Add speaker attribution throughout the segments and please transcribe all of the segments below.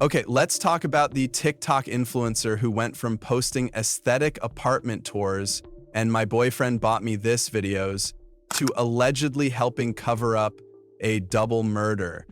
Speaker 1: Okay, let's talk about the TikTok influencer who went from posting aesthetic apartment tours and my boyfriend bought me this videos to allegedly helping cover up a double murder.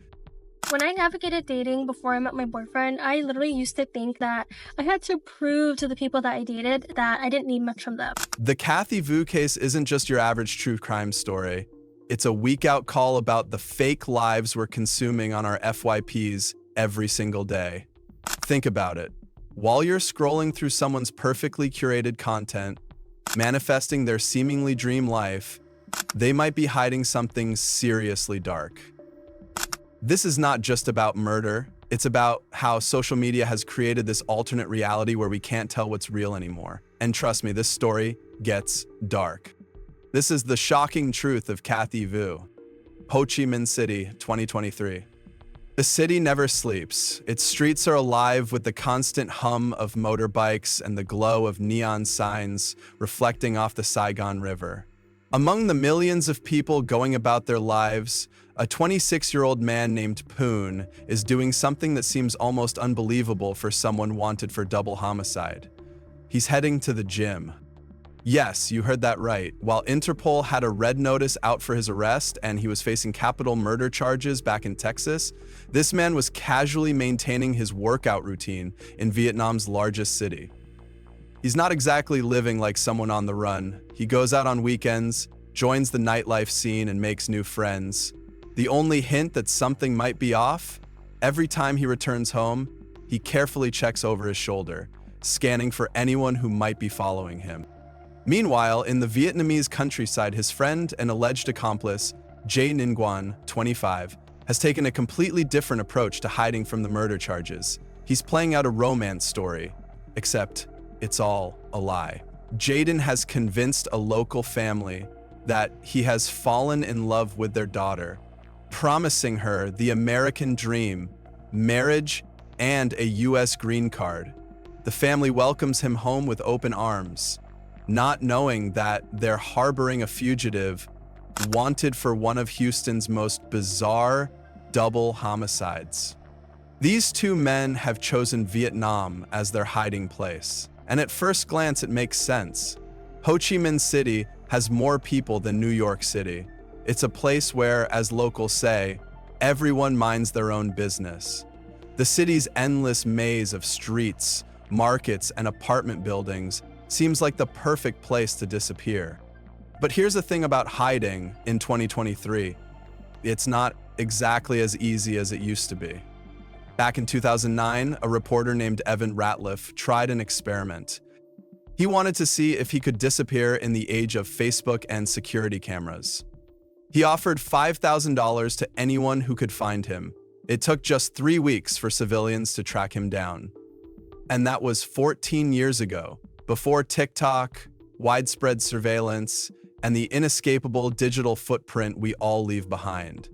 Speaker 2: When I navigated dating before I met my boyfriend, I literally used to think that I had to prove to the people that I dated that I didn't need much from them.
Speaker 1: The Kathy Vu case isn't just your average true crime story. It's a week out call about the fake lives we're consuming on our FYPs every single day. Think about it. While you're scrolling through someone's perfectly curated content, manifesting their seemingly dream life, they might be hiding something seriously dark. This is not just about murder. It's about how social media has created this alternate reality where we can't tell what's real anymore. And trust me, this story gets dark. This is the shocking truth of Kathy Vu. Ho Chi Minh City, 2023. The city never sleeps. Its streets are alive with the constant hum of motorbikes and the glow of neon signs reflecting off the Saigon River. Among the millions of people going about their lives, a 26-year-old man named Poon is doing something that seems almost unbelievable for someone wanted for double homicide. He's heading to the gym. Yes, you heard that right. While Interpol had a red notice out for his arrest and he was facing capital murder charges back in Texas, this man was casually maintaining his workout routine in Vietnam's largest city. He's not exactly living like someone on the run. He goes out on weekends, joins the nightlife scene, and makes new friends. The only hint that something might be off? Every time he returns home, he carefully checks over his shoulder, scanning for anyone who might be following him. Meanwhile, in the Vietnamese countryside, his friend and alleged accomplice, Jae Ninh Nguyen, 25, has taken a completely different approach to hiding from the murder charges. He's playing out a romance story, except it's all a lie. Jaden has convinced a local family that he has fallen in love with their daughter, promising her the American dream, marriage, and a U.S. green card. The family welcomes him home with open arms, not knowing that they're harboring a fugitive wanted for one of Houston's most bizarre double homicides. These two men have chosen Vietnam as their hiding place. And at first glance, it makes sense. Ho Chi Minh City has more people than New York City. It's a place where, as locals say, everyone minds their own business. The city's endless maze of streets, markets, and apartment buildings seems like the perfect place to disappear. But here's the thing about hiding in 2023. It's not exactly as easy as it used to be. Back in 2009, a reporter named Evan Ratliff tried an experiment. He wanted to see if he could disappear in the age of Facebook and security cameras. He offered $5,000 to anyone who could find him. It took just 3 weeks for civilians to track him down. And that was 14 years ago, before TikTok, widespread surveillance, and the inescapable digital footprint we all leave behind.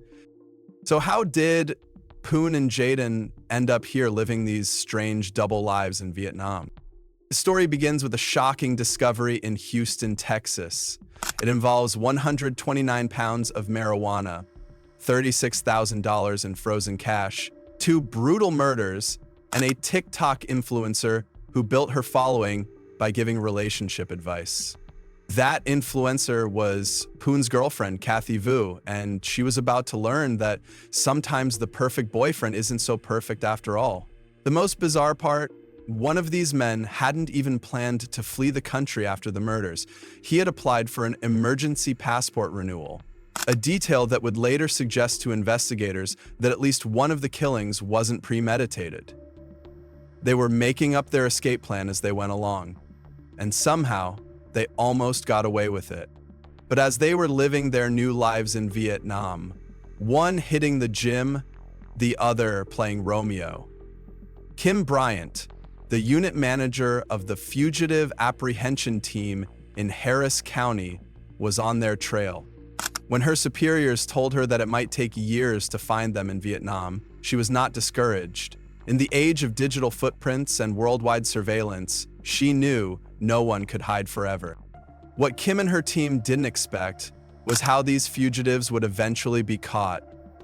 Speaker 1: So how did Poon and Jaden end up here living these strange double lives in Vietnam? The story begins with a shocking discovery in Houston, Texas. It involves 129 pounds of marijuana, $36,000 in frozen cash, 2 brutal murders, and a TikTok influencer who built her following by giving relationship advice. That influencer was Poon's girlfriend, Kathy Vu, and she was about to learn that sometimes the perfect boyfriend isn't so perfect after all. The most bizarre part, one of these men hadn't even planned to flee the country after the murders. He had applied for an emergency passport renewal, a detail that would later suggest to investigators that at least one of the killings wasn't premeditated. They were making up their escape plan as they went along, and somehow, they almost got away with it. But as they were living their new lives in Vietnam, one hitting the gym, the other playing Romeo. Kim Bryant, the unit manager of the Fugitive Apprehension Team in Harris County, was on their trail. When her superiors told her that it might take years to find them in Vietnam, she was not discouraged. In the age of digital footprints and worldwide surveillance, she knew no one could hide forever. What Kim and her team didn't expect was how these fugitives would eventually be caught.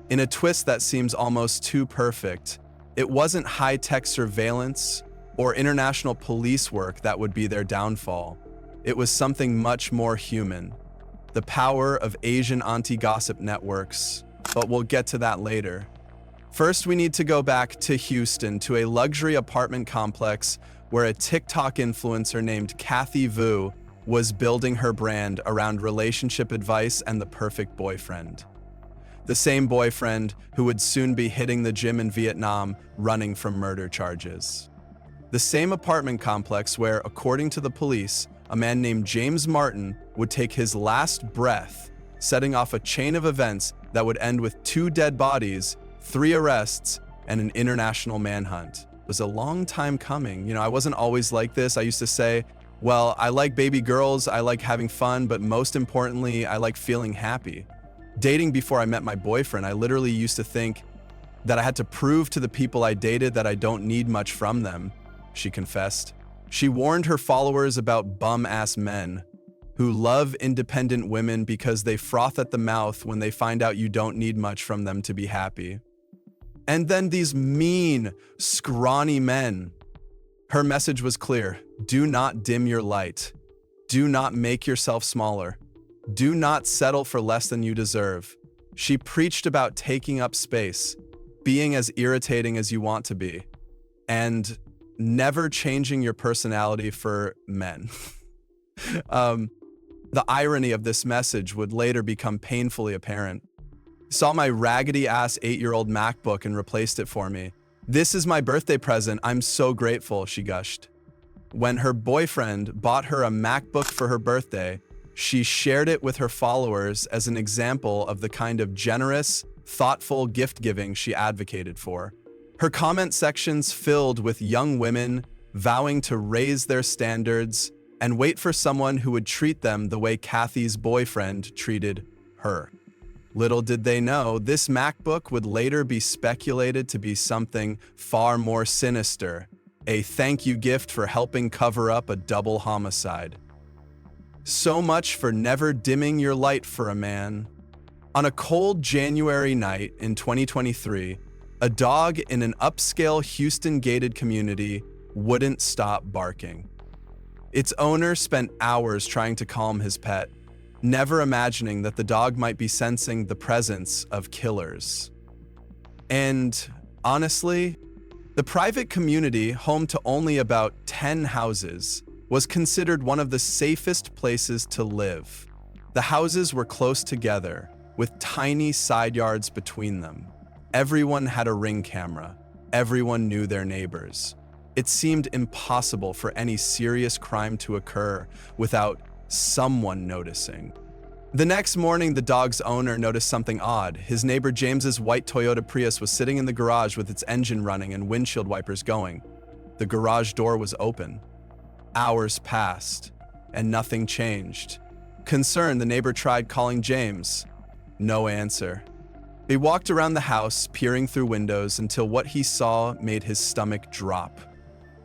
Speaker 1: In a twist that seems almost too perfect, It wasn't high-tech surveillance or international police work that would be their downfall. It was something much more human. The power of Asian anti-gossip networks, but we'll get to that later. First, we need to go back to Houston, to a luxury apartment complex where a TikTok influencer named Kathy Vu was building her brand around relationship advice and the perfect boyfriend. The same boyfriend who would soon be hitting the gym in Vietnam, running from murder charges. The same apartment complex where, according to the police, a man named James Martin would take his last breath, setting off a chain of events that would end with 2 dead bodies, 3 arrests, and an international manhunt. It was a long time coming. I wasn't always like this. I used to say, well, I like baby girls, I like having fun, but most importantly, I like feeling happy. Dating before I met my boyfriend, I literally used to think that I had to prove to the people I dated that I don't need much from them, she confessed. She warned her followers about bum-ass men who love independent women because they froth at the mouth when they find out you don't need much from them to be happy. And then these mean, scrawny men. Her message was clear. Do not dim your light. Do not make yourself smaller. Do not settle for less than you deserve. She preached about taking up space, being as irritating as you want to be, and never changing your personality for men. The irony of this message would later become painfully apparent. Saw my raggedy-ass 8-year-old MacBook and replaced it for me. This is my birthday present. I'm so grateful, she gushed. When her boyfriend bought her a MacBook for her birthday, she shared it with her followers as an example of the kind of generous, thoughtful gift-giving she advocated for. Her comment sections filled with young women vowing to raise their standards and wait for someone who would treat them the way Kathy's boyfriend treated her. Little did they know, this MacBook would later be speculated to be something far more sinister, a thank you gift for helping cover up a double homicide. So much for never dimming your light for a man. On a cold January night in 2023, a dog in an upscale Houston gated community wouldn't stop barking. Its owner spent hours trying to calm his pet, never imagining that the dog might be sensing the presence of killers. And honestly, the private community, home to only about 10 houses, was considered one of the safest places to live. The houses were close together, with tiny side yards between them. Everyone had a Ring camera. Everyone knew their neighbors. It seemed impossible for any serious crime to occur without someone noticing. The next morning, the dog's owner noticed something odd. His neighbor James's white Toyota Prius was sitting in the garage with its engine running and windshield wipers going. The garage door was open. Hours passed, and nothing changed. Concerned, the neighbor tried calling James. No answer. He walked around the house, peering through windows, until what he saw made his stomach drop.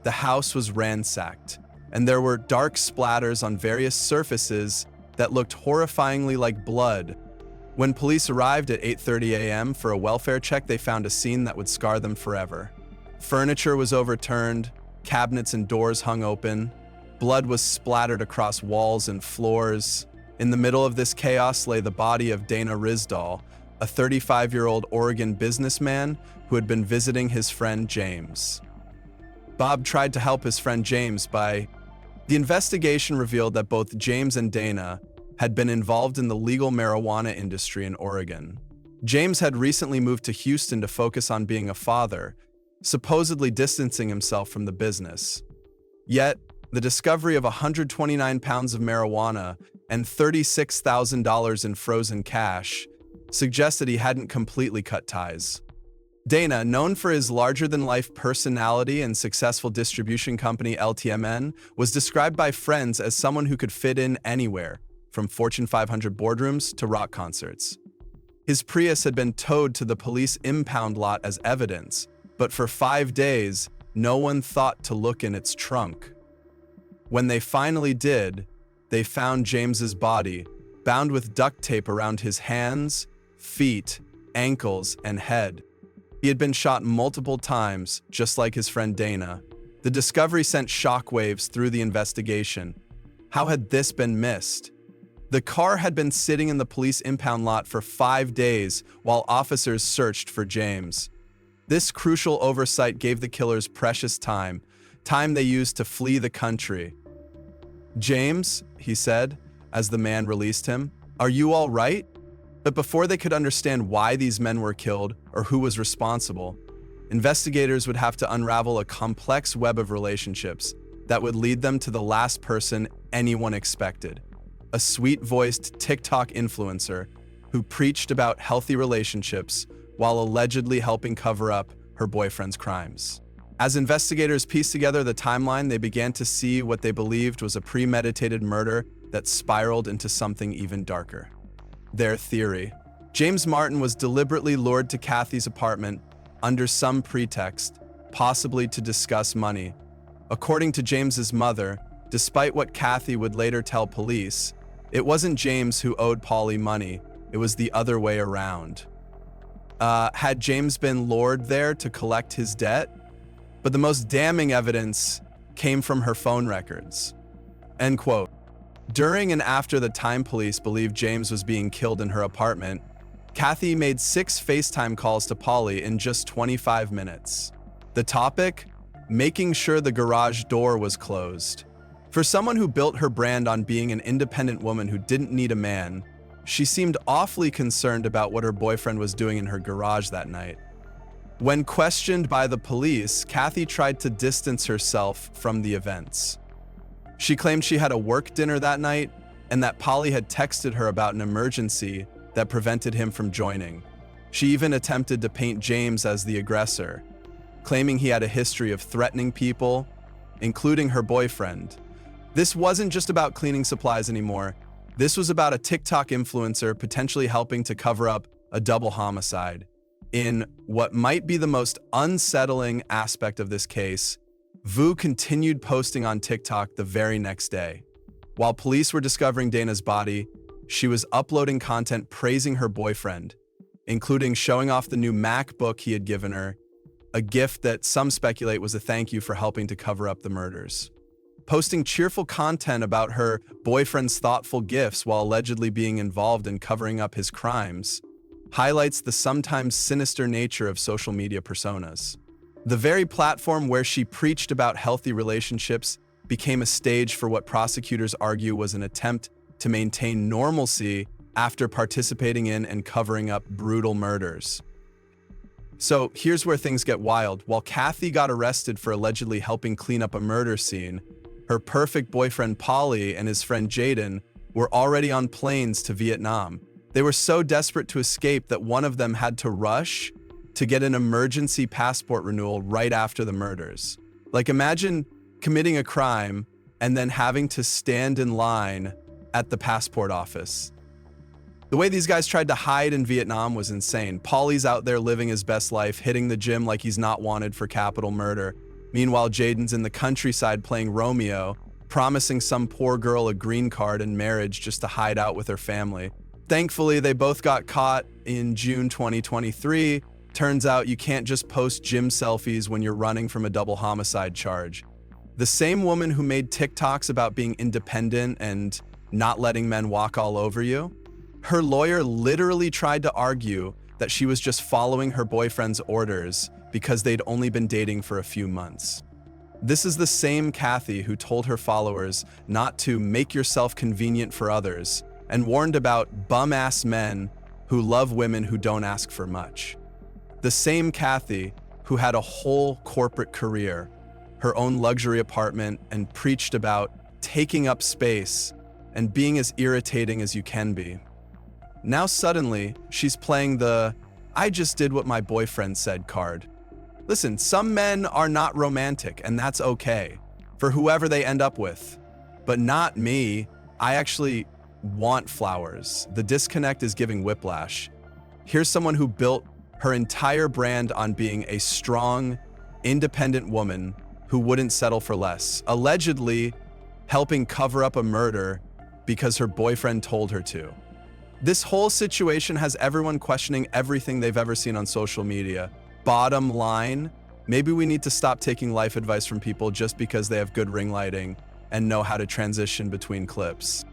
Speaker 1: The house was ransacked, and there were dark splatters on various surfaces that looked horrifyingly like blood. When police arrived at 8:30 a.m. for a welfare check, they found a scene that would scar them forever. Furniture was overturned, cabinets and doors hung open. Blood was splattered across walls and floors. In the middle of this chaos lay the body of Dana Risdall, a 35-year-old Oregon businessman who had been visiting his friend James. Bob tried to help his friend James by... The investigation revealed that both James and Dana had been involved in the legal marijuana industry in Oregon. James had recently moved to Houston to focus on being a father, supposedly distancing himself from the business. Yet, the discovery of 129 pounds of marijuana and $36,000 in frozen cash suggested he hadn't completely cut ties. Dana, known for his larger-than-life personality and successful distribution company LTMN, was described by friends as someone who could fit in anywhere, from Fortune 500 boardrooms to rock concerts. His Prius had been towed to the police impound lot as evidence, but for 5 days, no one thought to look in its trunk. When they finally did, they found James's body, bound with duct tape around his hands, feet, ankles, and head. He had been shot multiple times, just like his friend Dana. The discovery sent shockwaves through the investigation. How had this been missed? The car had been sitting in the police impound lot for 5 days while officers searched for James. This crucial oversight gave the killers precious time they used to flee the country. "James," he said, as the man released him, "are you all right?" But before they could understand why these men were killed or who was responsible, investigators would have to unravel a complex web of relationships that would lead them to the last person anyone expected, a sweet-voiced TikTok influencer who preached about healthy relationships while allegedly helping cover up her boyfriend's crimes. As investigators pieced together the timeline, they began to see what they believed was a premeditated murder that spiraled into something even darker. Their theory: James Martin was deliberately lured to Kathy's apartment under some pretext, possibly to discuss money. According to James's mother, despite what Kathy would later tell police, it wasn't James who owed Polly money, it was the other way around. Had James been lured there to collect his debt? But the most damning evidence came from her phone records. End quote. During and after the time police believed James was being killed in her apartment, Kathy made 6 FaceTime calls to Polly in just 25 minutes. The topic? Making sure the garage door was closed. For someone who built her brand on being an independent woman who didn't need a man, she seemed awfully concerned about what her boyfriend was doing in her garage that night. When questioned by the police, Kathy tried to distance herself from the events. She claimed she had a work dinner that night and that Polly had texted her about an emergency that prevented him from joining. She even attempted to paint James as the aggressor, claiming he had a history of threatening people, including her boyfriend. This wasn't just about cleaning supplies anymore. This was about a TikTok influencer potentially helping to cover up a double homicide. In what might be the most unsettling aspect of this case, Vu continued posting on TikTok the very next day. While police were discovering Dana's body, she was uploading content praising her boyfriend, including showing off the new MacBook he had given her, a gift that some speculate was a thank you for helping to cover up the murders. Posting cheerful content about her boyfriend's thoughtful gifts while allegedly being involved in covering up his crimes highlights the sometimes sinister nature of social media personas. The very platform where she preached about healthy relationships became a stage for what prosecutors argue was an attempt to maintain normalcy after participating in and covering up brutal murders. So here's where things get wild. While Kathy got arrested for allegedly helping clean up a murder scene, her perfect boyfriend Polly and his friend Jaden were already on planes to Vietnam. They were so desperate to escape that one of them had to rush to get an emergency passport renewal right after the murders. Like, imagine committing a crime and then having to stand in line at the passport office. The way these guys tried to hide in Vietnam was insane. Polly's out there living his best life, hitting the gym like he's not wanted for capital murder. Meanwhile, Jaden's in the countryside playing Romeo, promising some poor girl a green card and marriage just to hide out with her family. Thankfully, they both got caught in June 2023. Turns out you can't just post gym selfies when you're running from a double homicide charge. The same woman who made TikToks about being independent and not letting men walk all over you, her lawyer literally tried to argue that she was just following her boyfriend's orders because they'd only been dating for a few months. This is the same Kathy who told her followers not to make yourself convenient for others and warned about bum-ass men who love women who don't ask for much. The same Kathy who had a whole corporate career, her own luxury apartment, and preached about taking up space and being as irritating as you can be. Now suddenly, she's playing the "I just did what my boyfriend said" card. Listen, some men are not romantic, and that's okay, for whoever they end up with. But not me. I actually want flowers. The disconnect is giving whiplash. Here's someone who built her entire brand on being a strong, independent woman who wouldn't settle for less, allegedly helping cover up a murder because her boyfriend told her to. This whole situation has everyone questioning everything they've ever seen on social media. Bottom line, maybe we need to stop taking life advice from people just because they have good ring lighting and know how to transition between clips.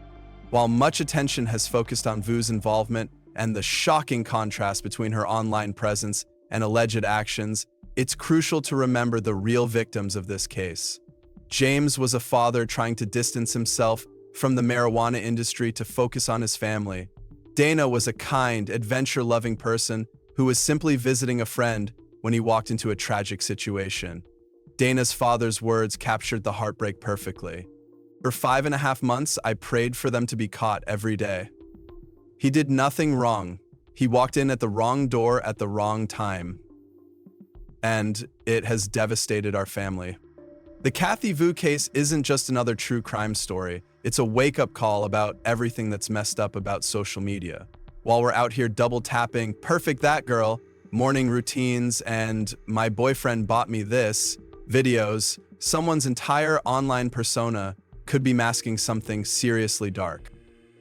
Speaker 1: While much attention has focused on Vu's involvement and the shocking contrast between her online presence and alleged actions, it's crucial to remember the real victims of this case. James was a father trying to distance himself from the marijuana industry to focus on his family. Dana was a kind, adventure-loving person who was simply visiting a friend when he walked into a tragic situation. Dana's father's words captured the heartbreak perfectly. For 5.5 months, I prayed for them to be caught every day. He did nothing wrong. He walked in at the wrong door at the wrong time. And it has devastated our family. The Kathy Vu case isn't just another true crime story. It's a wake-up call about everything that's messed up about social media. While we're out here double-tapping perfect that girl, morning routines, and my boyfriend bought me this videos, someone's entire online persona could be masking something seriously dark.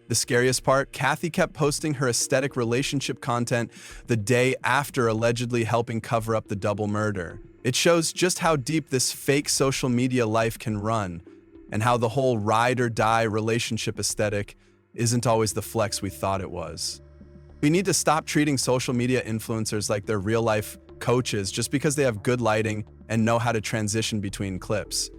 Speaker 1: The scariest part, Kathy kept posting her aesthetic relationship content the day after allegedly helping cover up the double murder. It shows just how deep this fake social media life can run, and how the whole ride or die relationship aesthetic isn't always the flex we thought it was. We need to stop treating social media influencers like they're real-life coaches just because they have good lighting and know how to transition between clips.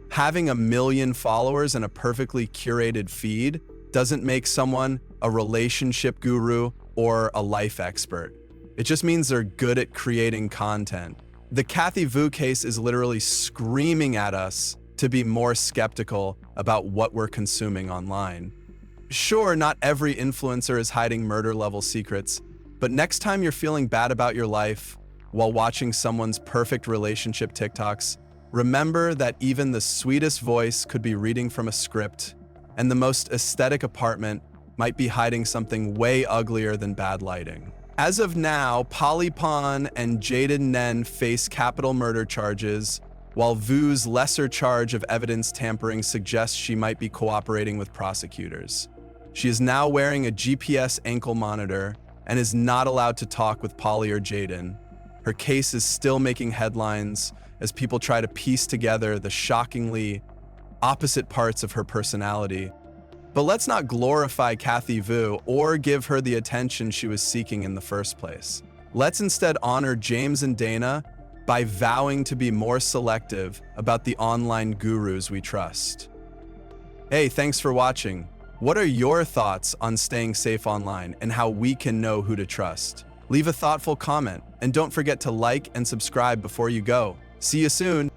Speaker 1: Having 1 million followers and a perfectly curated feed doesn't make someone a relationship guru or a life expert. It just means they're good at creating content. The Kathy Vu case is literally screaming at us to be more skeptical about what we're consuming online. Sure, not every influencer is hiding murder-level secrets, but next time you're feeling bad about your life while watching someone's perfect relationship TikToks, remember that even the sweetest voice could be reading from a script, and the most aesthetic apartment might be hiding something way uglier than bad lighting. As of now, Polly Pon and Jaden Nen face capital murder charges, while Vu's lesser charge of evidence tampering suggests she might be cooperating with prosecutors. She is now wearing a GPS ankle monitor and is not allowed to talk with Polly or Jaden. Her case is still making headlines as people try to piece together the shockingly opposite parts of her personality. But let's not glorify Kathy Vu or give her the attention she was seeking in the first place. Let's instead honor James and Dana by vowing to be more selective about the online gurus we trust. Hey, thanks for watching. What are your thoughts on staying safe online and how we can know who to trust? Leave a thoughtful comment and don't forget to like and subscribe before you go. See you soon.